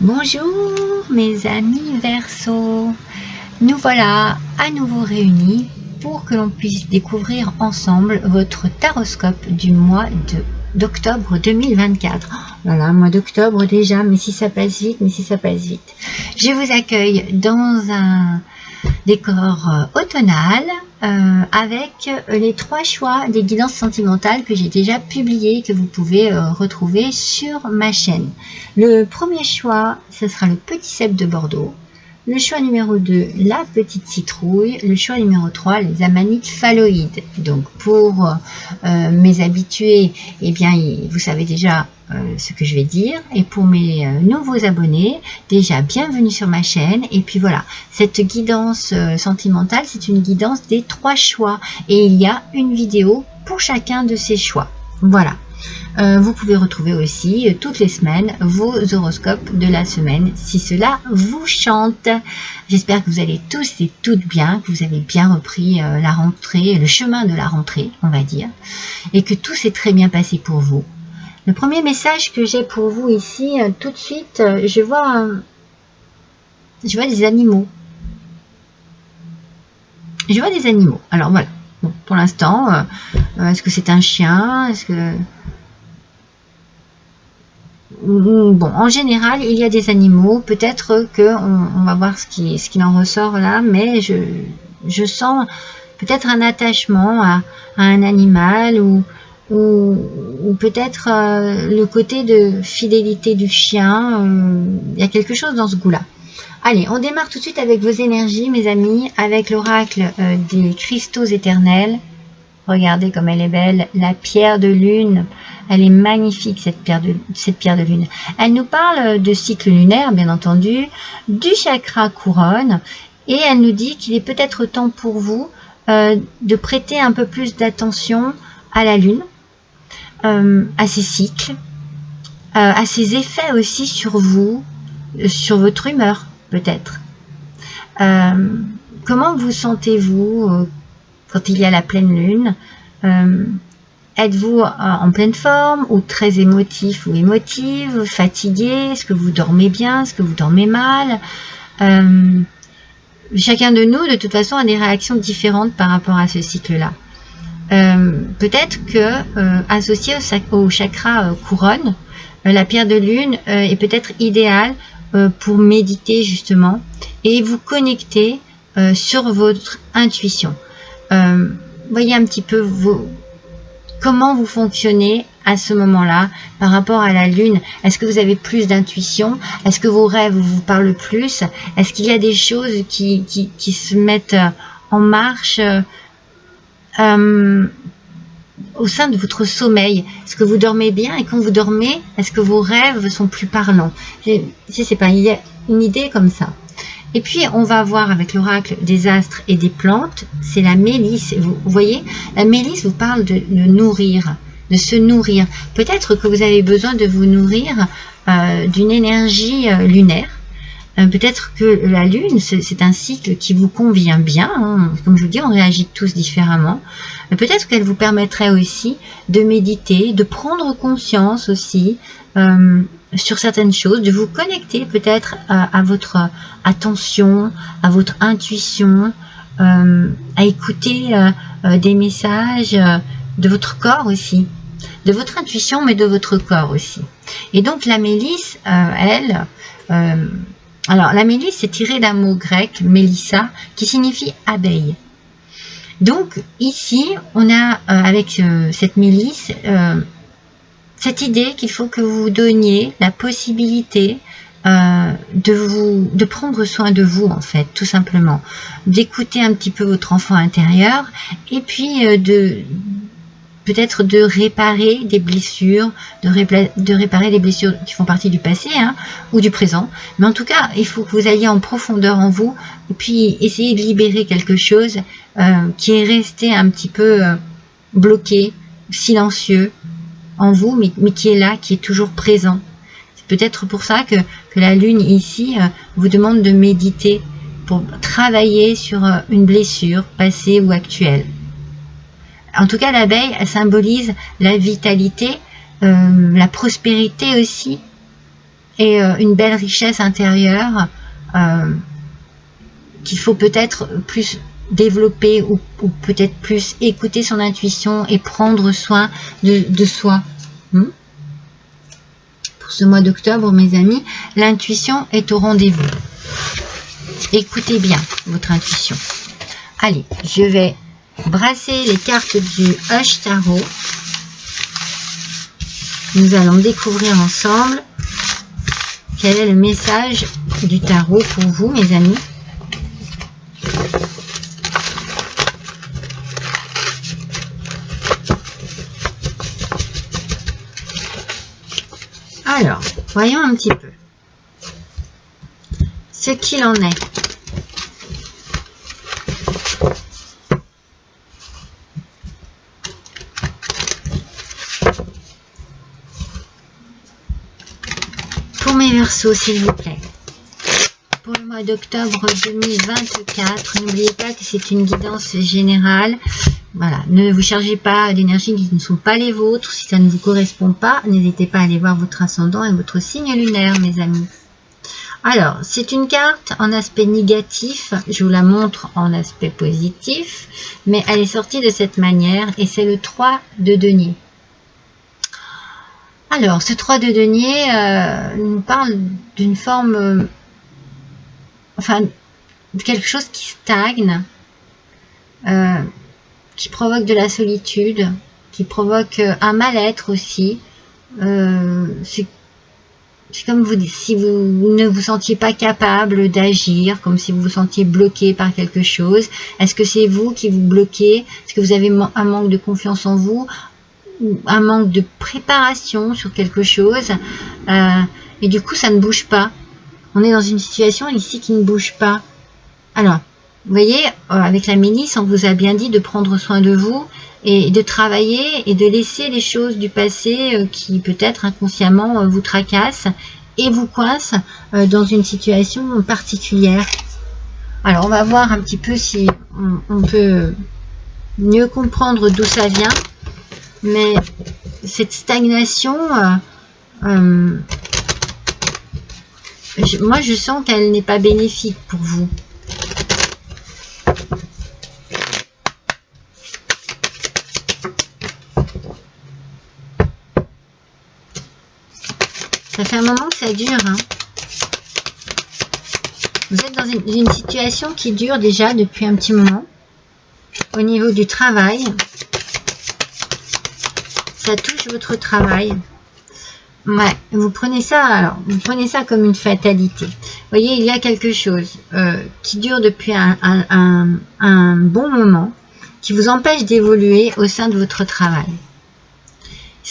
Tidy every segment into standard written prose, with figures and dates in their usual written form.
Bonjour mes amis Verseau, nous voilà à nouveau réunis pour que l'on puisse découvrir ensemble votre taroscope du mois d'octobre 2024. Voilà, mois d'octobre déjà, mais si ça passe vite, Je vous accueille dans un décor automnal avec les 3 choix des guidances sentimentales que j'ai déjà publiées, que vous pouvez retrouver sur ma chaîne. Le premier choix, ce sera le petit cèpe de Bordeaux. Le choix numéro 2, la petite citrouille. Le choix numéro 3, les amanites phalloïdes. Donc pour mes habitués, eh bien vous savez déjà ce que je vais dire. Et pour mes nouveaux abonnés, déjà bienvenue sur ma chaîne. Et puis voilà, cette guidance sentimentale, c'est une guidance des 3 choix. Et il y a une vidéo pour chacun de ces choix. Voilà. Vous pouvez retrouver aussi toutes les semaines vos horoscopes de la semaine si cela vous chante. J'espère que vous allez tous et toutes bien, que vous avez bien repris la rentrée, le chemin de la rentrée, on va dire, et que tout s'est très bien passé pour vous. Le premier message que j'ai pour vous ici, tout de suite, je vois des animaux. Je vois des animaux. Alors voilà. Bon, pour l'instant, est-ce que c'est un chien? Est-ce que... Bon, en général, il y a des animaux. Peut-être que on va voir ce qu'il en ressort là, mais je sens peut-être un attachement à un animal ou peut-être le côté de fidélité du chien. Il y a quelque chose dans ce goût-là. Allez, on démarre tout de suite avec vos énergies, mes amis, avec l'oracle des cristaux éternels. Regardez comme elle est belle, la pierre de lune. Elle est magnifique, cette pierre de lune. Elle nous parle de cycle lunaire, bien entendu, du chakra couronne, et elle nous dit qu'il est peut-être temps pour vous de prêter un peu plus d'attention à la lune, à ses cycles, à ses effets aussi sur vous, sur votre humeur, peut-être. Comment vous sentez-vous quand il y a la pleine lune? Êtes-vous en pleine forme ou très émotif ou émotive, fatigué? Est-ce que vous dormez bien? Est-ce que vous dormez mal? Chacun de nous, de toute façon, a des réactions différentes par rapport à ce cycle-là. Peut-être que associé au chakra couronne, la pierre de lune est peut-être idéale pour méditer justement et vous connecter sur votre intuition. Voyez un petit peu comment vous fonctionnez à ce moment-là par rapport à la lune. Est-ce que vous avez plus d'intuition? Est-ce que vos rêves vous parlent plus? Est-ce qu'il y a des choses qui se mettent en marche au sein de votre sommeil? Est-ce que vous dormez bien? Et quand vous dormez, est-ce que vos rêves sont plus parlants? Je sais pas, il y a une idée comme ça. Et puis, on va voir avec l'oracle des astres et des plantes, c'est la mélisse. Vous voyez, la mélisse vous parle de nourrir, de se nourrir. Peut-être que vous avez besoin de vous nourrir d'une énergie lunaire. Peut-être que la lune, c'est un cycle qui vous convient bien. Hein. Comme je vous dis, on réagit tous différemment. Peut-être qu'elle vous permettrait aussi de méditer, de prendre conscience aussi sur certaines choses, de vous connecter peut-être à votre attention, à votre intuition, à écouter des messages de votre corps aussi, de votre intuition, mais de votre corps aussi. Et donc la mélisse, elle... alors, la mélisse, c'est tiré d'un mot grec, mélissa, qui signifie abeille. Donc, ici, on a, avec cette mélisse, cette idée qu'il faut que vous donniez la possibilité de prendre soin de vous, en fait, tout simplement. D'écouter un petit peu votre enfant intérieur, et puis peut-être de réparer des blessures, de réparer des blessures qui font partie du passé hein, ou du présent. Mais en tout cas, il faut que vous alliez en profondeur en vous et puis essayer de libérer quelque chose qui est resté un petit peu bloqué, silencieux en vous, mais qui est là, qui est toujours présent. C'est peut-être pour ça que la lune ici vous demande de méditer pour travailler sur une blessure passée ou actuelle. En tout cas, l'abeille, elle symbolise la vitalité, la prospérité aussi. et une belle richesse intérieure qu'il faut peut-être plus développer ou peut-être plus écouter son intuition et prendre soin de soi. Pour ce mois d'octobre, mes amis, l'intuition est au rendez-vous. Écoutez bien votre intuition. Allez, je vais brasser les cartes du Hush Tarot. Nous allons découvrir ensemble quel est le message du tarot pour vous, mes amis. Alors, voyons un petit peu ce qu'il en est. Pour mes Verseaux, s'il vous plaît. Pour le mois d'octobre 2024, n'oubliez pas que c'est une guidance générale. Voilà, ne vous chargez pas d'énergies qui ne sont pas les vôtres. Si ça ne vous correspond pas, n'hésitez pas à aller voir votre ascendant et votre signe lunaire, mes amis. Alors, c'est une carte en aspect négatif. Je vous la montre en aspect positif. Mais elle est sortie de cette manière et c'est le 3 de denier. Alors, ce 3 de denier nous parle d'une forme... enfin, de quelque chose qui stagne. Qui provoque de la solitude, qui provoque un mal-être aussi. C'est comme si vous ne vous sentiez pas capable d'agir, comme si vous vous sentiez bloqué par quelque chose. Est-ce que c'est vous qui vous bloquez? Est-ce que vous avez un manque de confiance en vous? Ou un manque de préparation sur quelque chose? Et du coup, ça ne bouge pas. On est dans une situation ici qui ne bouge pas. Alors, vous voyez, avec la milice, on vous a bien dit de prendre soin de vous et de travailler et de laisser les choses du passé qui peut-être inconsciemment vous tracassent et vous coincent dans une situation particulière. Alors, on va voir un petit peu si on peut mieux comprendre d'où ça vient. Mais cette stagnation, moi je sens qu'elle n'est pas bénéfique pour vous. Ça fait un moment que ça dure. Hein. Vous êtes dans une situation qui dure déjà depuis un petit moment. Au niveau du travail, ça touche votre travail. Ouais, vous prenez ça comme une fatalité. Vous voyez, il y a quelque chose qui dure depuis un bon moment, qui vous empêche d'évoluer au sein de votre travail.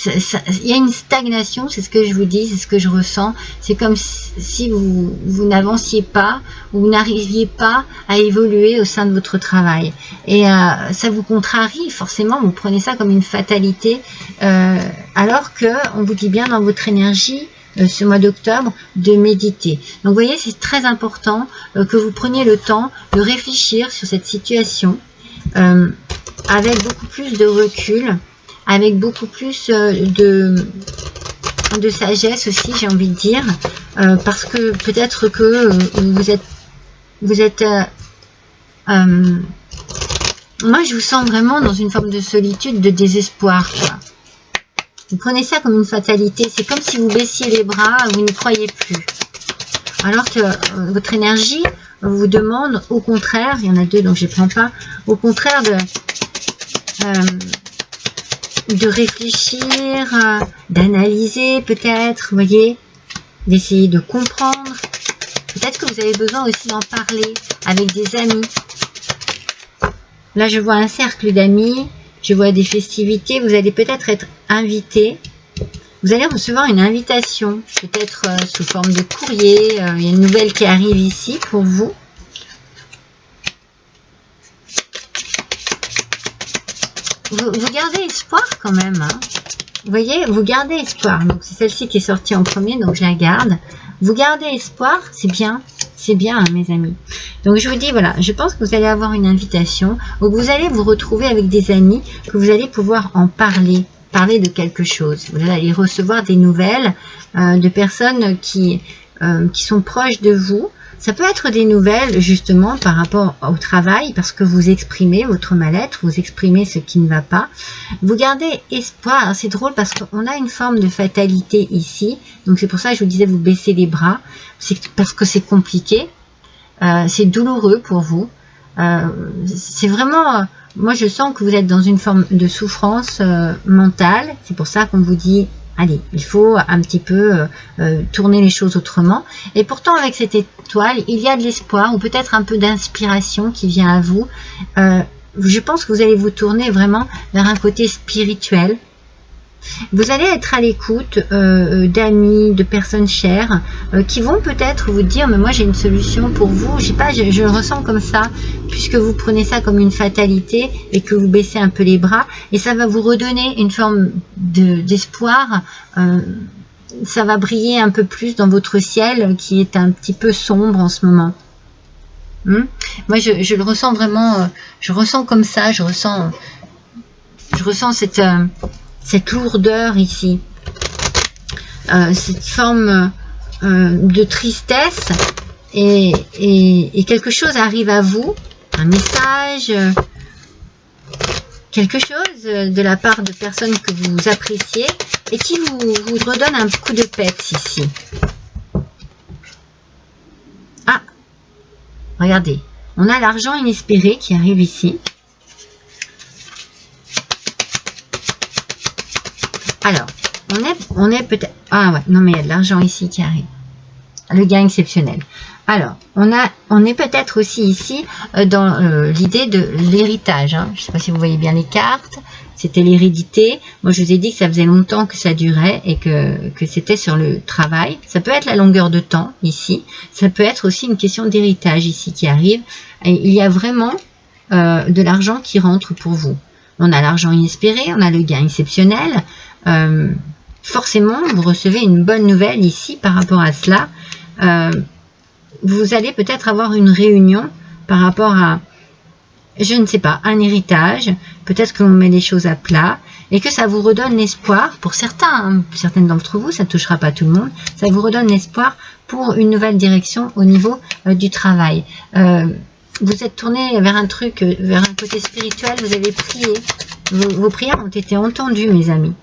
Il y a une stagnation, c'est ce que je vous dis, c'est ce que je ressens. C'est comme si vous n'avanciez pas, ou vous n'arriviez pas à évoluer au sein de votre travail. Et ça vous contrarie, forcément, vous prenez ça comme une fatalité, alors qu'on vous dit bien dans votre énergie, ce mois d'octobre, de méditer. Donc vous voyez, c'est très important que vous preniez le temps de réfléchir sur cette situation, avec beaucoup plus de recul, avec beaucoup plus de sagesse aussi, j'ai envie de dire, parce que peut-être que vous êtes moi je vous sens vraiment dans une forme de solitude, de désespoir, quoi. Vous prenez ça comme une fatalité, c'est comme si vous baissiez les bras, vous n'y croyez plus, alors que votre énergie vous demande au contraire, il y en a deux donc je ne prends pas, au contraire de réfléchir, d'analyser peut-être, vous voyez, d'essayer de comprendre. Peut-être que vous avez besoin aussi d'en parler avec des amis. Là, je vois un cercle d'amis, je vois des festivités, vous allez peut-être être invité. Vous allez recevoir une invitation, peut-être sous forme de courrier, il y a une nouvelle qui arrive ici pour vous. Vous gardez espoir quand même, hein. Vous voyez, vous gardez espoir. Donc c'est celle-ci qui est sortie en premier, donc je la garde. Vous gardez espoir, c'est bien, hein, mes amis. Donc je vous dis, voilà, je pense que vous allez avoir une invitation, où vous allez vous retrouver avec des amis, que vous allez pouvoir en parler parler de quelque chose. Vous allez recevoir des nouvelles de personnes qui sont proches de vous. Ça peut être des nouvelles justement par rapport au travail, parce que vous exprimez votre mal-être, vous exprimez ce qui ne va pas. Vous gardez espoir. C'est drôle parce qu'on a une forme de fatalité ici. Donc c'est pour ça que je vous disais, vous baissez les bras. C'est parce que c'est compliqué. C'est douloureux pour vous. C'est vraiment... moi je sens que vous êtes dans une forme de souffrance mentale. C'est pour ça qu'on vous dit... allez, il faut un petit peu tourner les choses autrement. Et pourtant, avec cette étoile, il y a de l'espoir ou peut-être un peu d'inspiration qui vient à vous. Je pense que vous allez vous tourner vraiment vers un côté spirituel. Vous allez être à l'écoute d'amis, de personnes chères qui vont peut-être vous dire, mais moi j'ai une solution pour vous. Je sais pas, je le ressens comme ça, puisque vous prenez ça comme une fatalité et que vous baissez un peu les bras, et ça va vous redonner une forme d'espoir. Ça va briller un peu plus dans votre ciel qui est un petit peu sombre en ce moment. Moi je le ressens vraiment, je ressens comme ça, je ressens cette lourdeur ici, cette forme de tristesse, et quelque chose arrive à vous, un message, quelque chose de la part de personnes que vous appréciez et qui vous redonne un coup de peps ici. Ah, regardez, on a l'argent inespéré qui arrive ici. Alors, on est peut-être... ah ouais, non mais il y a de l'argent ici qui arrive. Le gain exceptionnel. Alors, on est peut-être aussi ici dans l'idée de l'héritage. Hein. Je ne sais pas si vous voyez bien les cartes. C'était l'hérédité. Moi, je vous ai dit que ça faisait longtemps que ça durait et que c'était sur le travail. Ça peut être la longueur de temps ici. Ça peut être aussi une question d'héritage ici qui arrive. Et il y a vraiment de l'argent qui rentre pour vous. On a l'argent inespéré, on a le gain exceptionnel. Forcément, vous recevez une bonne nouvelle ici par rapport à cela. Vous allez peut-être avoir une réunion par rapport à, je ne sais pas, un héritage. Peut-être que l'on met les choses à plat et que ça vous redonne l'espoir. Pour certains, hein, certaines d'entre vous, ça ne touchera pas tout le monde. Ça vous redonne l'espoir pour une nouvelle direction au niveau du travail. Vous êtes tourné vers un truc, vers un côté spirituel. Vous avez prié. Vos prières ont été entendues, mes amis.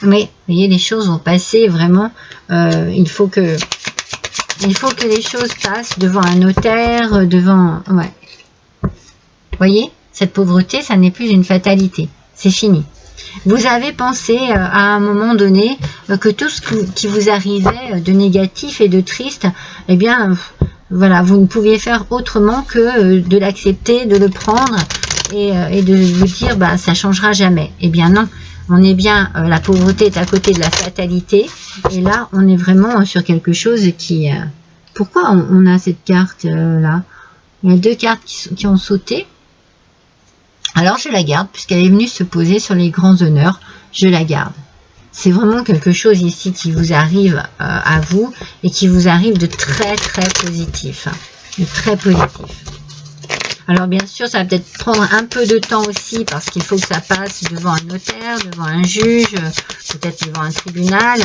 Mais, vous voyez, les choses vont passer vraiment. Il faut que les choses passent devant un notaire, devant... ouais. Vous voyez, cette pauvreté, ça n'est plus une fatalité. C'est fini. Vous avez pensé à un moment donné que tout ce qui vous arrivait de négatif et de triste, eh bien, voilà, vous ne pouviez faire autrement que de l'accepter, de le prendre et de vous dire, bah, ça changera jamais. Eh bien non. On est bien, la pauvreté est à côté de la fatalité. Et là, on est vraiment sur quelque chose qui... pourquoi on a cette carte là? Il y a deux cartes qui ont sauté. Alors, je la garde, puisqu'elle est venue se poser sur les grands honneurs. Je la garde. C'est vraiment quelque chose ici qui vous arrive à vous et qui vous arrive de très, très positif. De très positif. Alors bien sûr, ça va peut-être prendre un peu de temps aussi parce qu'il faut que ça passe devant un notaire, devant un juge, peut-être devant un tribunal.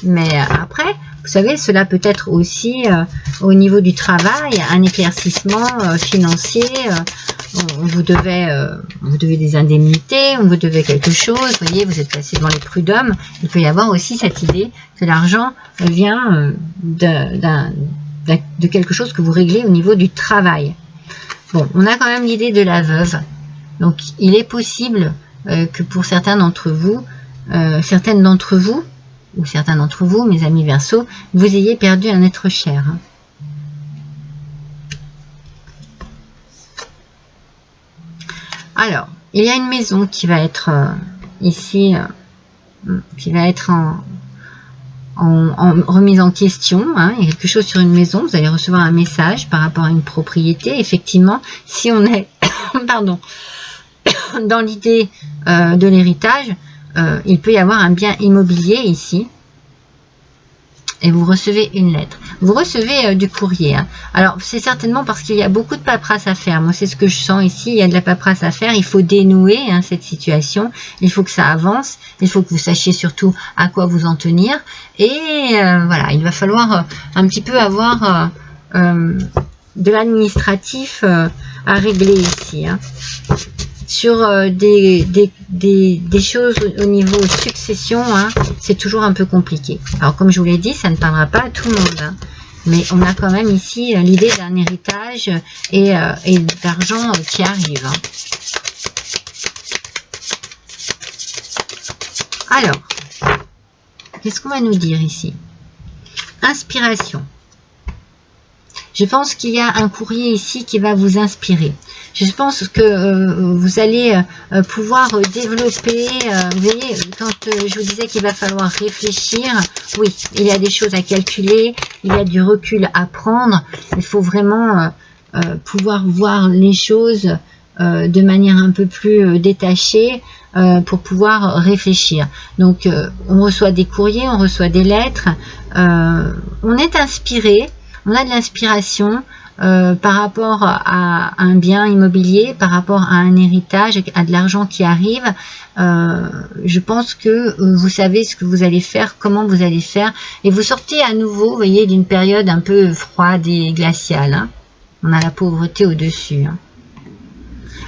Mais après, vous savez, cela peut être aussi au niveau du travail, un éclaircissement financier. On vous devez des indemnités, on vous devait quelque chose. Vous voyez, vous êtes passé devant les prud'hommes. Il peut y avoir aussi cette idée que l'argent vient de quelque chose que vous réglez au niveau du travail. Bon, on a quand même l'idée de la veuve. Donc, il est possible que pour certains d'entre vous, certaines d'entre vous, ou certains d'entre vous, mes amis Verseaux, vous ayez perdu un être cher. Alors, il y a une maison qui va être ici, qui va être en remise en question, hein. Il y a quelque chose sur une maison, vous allez recevoir un message par rapport à une propriété. Effectivement, si on est pardon, dans l'idée de l'héritage, il peut y avoir un bien immobilier ici. et vous recevez une lettre. Vous recevez du courrier. Hein. Alors, c'est certainement parce qu'il y a beaucoup de paperasse à faire. Moi, c'est ce que je sens ici. Il y a de la paperasse à faire. Il faut dénouer hein, cette situation. Il faut que ça avance. Il faut que vous sachiez surtout à quoi vous en tenir. Et voilà, il va falloir un petit peu avoir de l'administratif à régler ici. Hein. Sur des choses au niveau succession, hein, c'est toujours un peu compliqué. Alors comme je vous l'ai dit, ça ne parlera pas à tout le monde. Hein, mais on a quand même ici l'idée d'un héritage et d'argent qui arrive. Hein. Alors, qu'est-ce qu'on va nous dire ici? Inspiration. Je pense qu'il y a un courrier ici qui va vous inspirer. Je pense que vous allez pouvoir développer, vous voyez, quand je vous disais qu'il va falloir réfléchir, oui, il y a des choses à calculer, il y a du recul à prendre, il faut vraiment pouvoir voir les choses de manière un peu plus détachée pour pouvoir réfléchir. Donc, on reçoit des courriers, on reçoit des lettres, on est inspiré, on a de l'inspiration par rapport à un bien immobilier, par rapport à un héritage, à de l'argent qui arrive. Je pense que vous savez ce que vous allez faire, comment vous allez faire. Et vous sortez à nouveau, vous voyez, d'une période un peu froide et glaciale. Hein. On a la pauvreté au-dessus. Hein.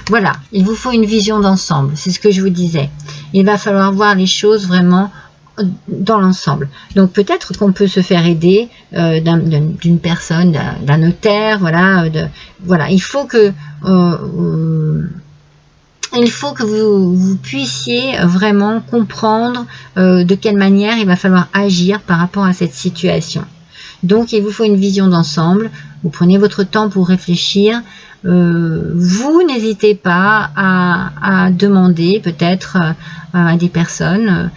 Voilà, il vous faut une vision d'ensemble, c'est ce que je vous disais. Il va falloir voir les choses vraiment dans l'ensemble. Donc peut-être qu'on peut se faire aider d'une personne, d'un notaire, voilà, voilà. Il faut que vous puissiez vraiment comprendre de quelle manière il va falloir agir par rapport à cette situation. Donc il vous faut une vision d'ensemble. Vous prenez votre temps pour réfléchir. Vous n'hésitez pas à demander peut-être à des personnes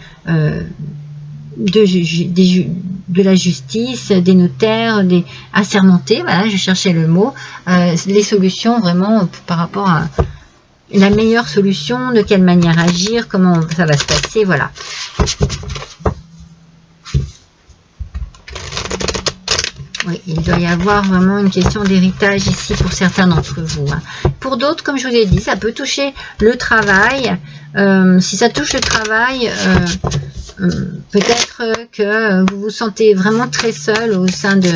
de la justice, des notaires, des assermentés, voilà, je cherchais le mot, les solutions vraiment par rapport à la meilleure solution, de quelle manière agir, comment ça va se passer, voilà. Oui, il doit y avoir vraiment une question d'héritage ici pour certains d'entre vous. Hein. Pour d'autres, comme je vous l'ai dit, ça peut toucher le travail. Si ça touche le travail, peut-être que vous vous sentez vraiment très seul au sein de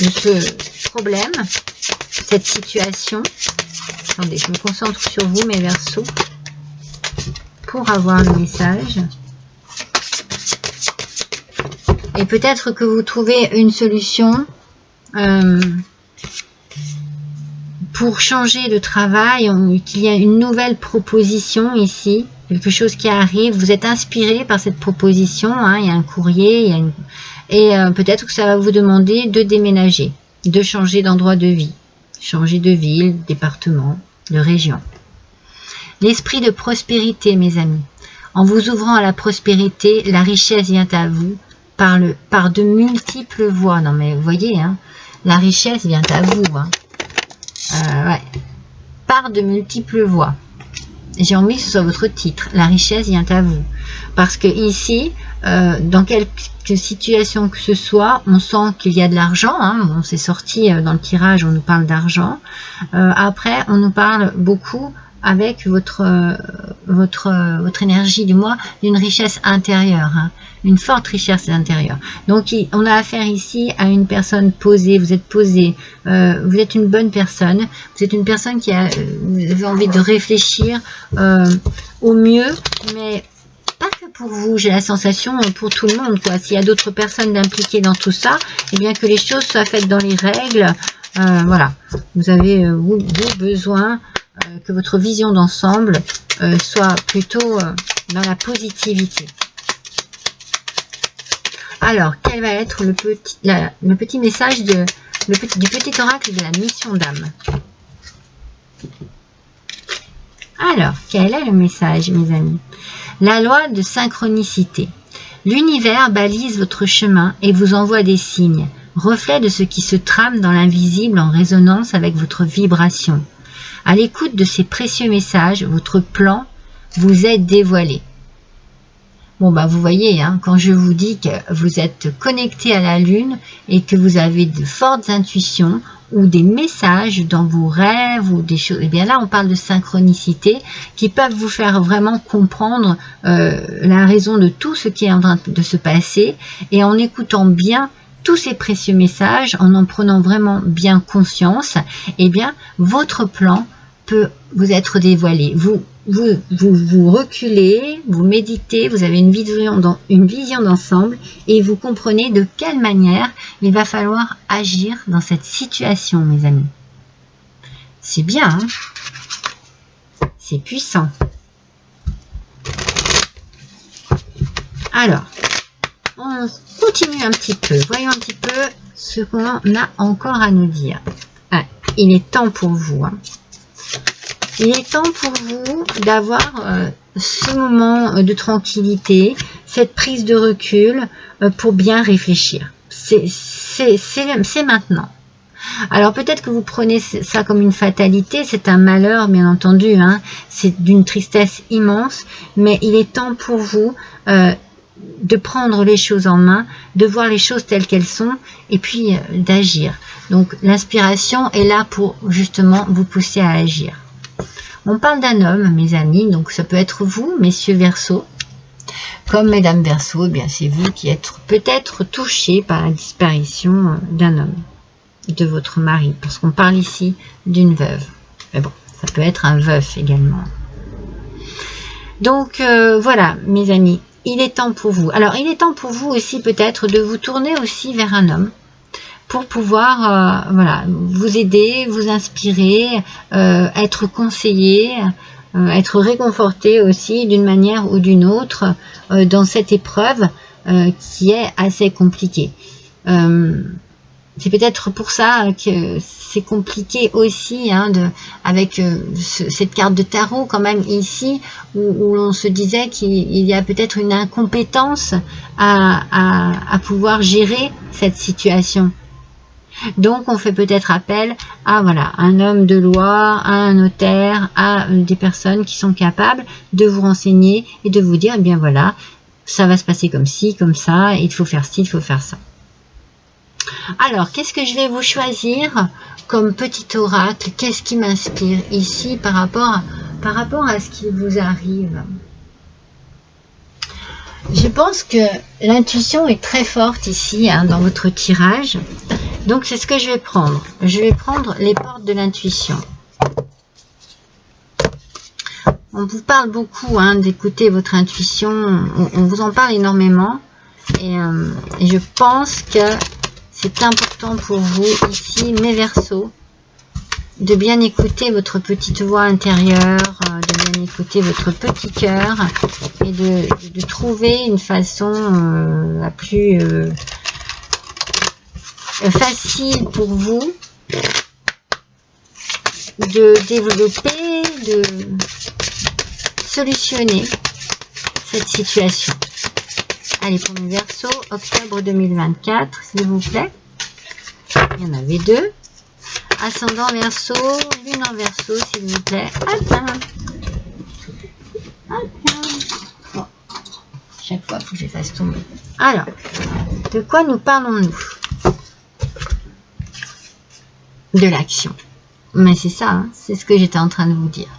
ce problème, cette situation. Attendez, je me concentre sur vous, mes Verseaux, pour avoir le message. Et peut-être que vous trouvez une solution pour changer de travail, qu'il y a une nouvelle proposition ici, quelque chose qui arrive, vous êtes inspiré par cette proposition, hein, il y a un courrier, et peut-être que ça va vous demander de déménager, de changer d'endroit de vie, changer de ville, département, de région. L'esprit de prospérité, mes amis. En vous ouvrant à la prospérité, la richesse vient à vous par de multiples voies. Non mais vous voyez, hein, la richesse vient à vous. Hein. Ouais. Par de multiples voies. J'ai envie que ce soit votre titre. La richesse vient à vous. Parce que ici, dans quelque situation que ce soit, on sent qu'il y a de l'argent. Hein. On s'est sorti dans le tirage, on nous parle d'argent. Après, on nous parle beaucoup avec votre énergie du mois, d'une richesse intérieure, hein, une forte richesse intérieure. Donc, on a affaire ici à une personne posée, vous êtes posé, vous êtes une bonne personne, vous êtes une personne qui a vous avez envie de réfléchir au mieux, mais pas que pour vous, j'ai la sensation pour tout le monde, quoi. S'il y a d'autres personnes impliquées dans tout ça, et bien que les choses soient faites dans les règles, voilà, vous avez vous besoin que votre vision d'ensemble soit plutôt dans la positivité. Alors, quel va être le petit message du petit oracle de la mission d'âme? Alors, quel est le message, mes amis? La loi de synchronicité. L'univers balise votre chemin et vous envoie des signes, reflets de ce qui se trame dans l'invisible en résonance avec votre vibration. À l'écoute de ces précieux messages, votre plan vous est dévoilé. Bon, bah, vous voyez, hein, quand je vous dis que vous êtes connecté à la Lune et que vous avez de fortes intuitions ou des messages dans vos rêves ou des choses, eh bien là, on parle de synchronicité qui peuvent vous faire vraiment comprendre la raison de tout ce qui est en train de se passer, et en écoutant bien tous ces précieux messages, en prenant vraiment bien conscience, eh bien, votre plan peut vous être dévoilé. Vous reculez, vous méditez, vous avez une vision d'ensemble et vous comprenez de quelle manière il va falloir agir dans cette situation, mes amis. C'est bien, hein? C'est puissant. Alors, on continue un petit peu. Voyons un petit peu ce qu'on a encore à nous dire. Ah, il est temps pour vous, hein. Il est temps pour vous d'avoir ce moment de tranquillité, cette prise de recul pour bien réfléchir. C'est maintenant. Alors peut-être que vous prenez ça comme une fatalité, c'est un malheur bien entendu, hein, c'est d'une tristesse immense, mais il est temps pour vous de prendre les choses en main, de voir les choses telles qu'elles sont et puis d'agir. Donc l'inspiration est là pour justement vous pousser à agir. On parle d'un homme, mes amis, donc ça peut être vous, messieurs Verseaux, comme mesdames Verseaux, eh bien c'est vous qui êtes peut-être touchés par la disparition d'un homme, de votre mari, parce qu'on parle ici d'une veuve. Mais bon, ça peut être un veuf également. Donc voilà, mes amis, il est temps pour vous. Alors, il est temps pour vous aussi peut-être de vous tourner aussi vers un homme, pour pouvoir voilà, vous aider, vous inspirer, être conseillé, être réconforté aussi d'une manière ou d'une autre dans cette épreuve qui est assez compliquée. C'est peut-être pour ça que c'est compliqué aussi, hein, avec cette carte de tarot quand même ici, où l'on se disait qu'il y a peut-être une incompétence à pouvoir gérer cette situation. Donc on fait peut-être appel à voilà, un homme de loi, à un notaire, à des personnes qui sont capables de vous renseigner et de vous dire, eh bien voilà, ça va se passer comme ci, comme ça, il faut faire ci, il faut faire ça. Alors, qu'est-ce que je vais vous choisir comme petit oracle? Qu'est-ce qui m'inspire ici par rapport à ce qui vous arrive? Je pense que l'intuition est très forte ici, hein, dans votre tirage. Donc, c'est ce que je vais prendre. Je vais prendre les portes de l'intuition. On vous parle beaucoup, hein, d'écouter votre intuition. On vous en parle énormément. Et je pense que c'est important pour vous, ici, mes Verseaux, de bien écouter votre petite voix intérieure, de bien écouter votre petit cœur et de trouver une façon la plus facile pour vous de développer, de solutionner cette situation. Allez, pour mes Verseaux, octobre 2024, s'il vous plaît. Il y en avait deux. Ascendant Verseau, lune en Verseau, s'il vous plaît. Bon. Chaque fois, il faut que je fasse tomber. Alors, de quoi nous parlons-nous? De l'action. Mais c'est ça, hein, c'est ce que j'étais en train de vous dire.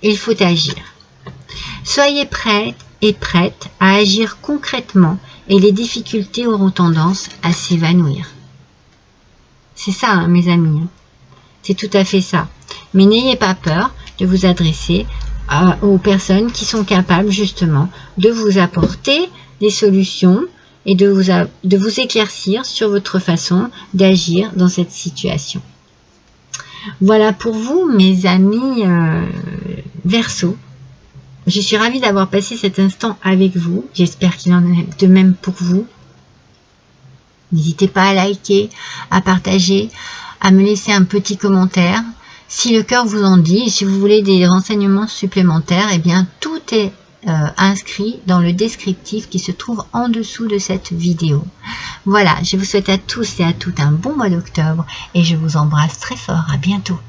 Il faut agir. Soyez prêts et prête à agir concrètement et les difficultés auront tendance à s'évanouir. C'est ça, hein, mes amis. C'est tout à fait ça. Mais n'ayez pas peur de vous adresser aux personnes qui sont capables justement de vous apporter des solutions et de vous éclaircir sur votre façon d'agir dans cette situation. Voilà pour vous, mes amis Verseaux. Je suis ravie d'avoir passé cet instant avec vous. J'espère qu'il en est de même pour vous. N'hésitez pas à liker, à partager, à me laisser un petit commentaire. Si le cœur vous en dit, et si vous voulez des renseignements supplémentaires, eh bien tout est inscrit dans le descriptif qui se trouve en dessous de cette vidéo. Voilà, je vous souhaite à tous et à toutes un bon mois d'octobre et je vous embrasse très fort. À bientôt.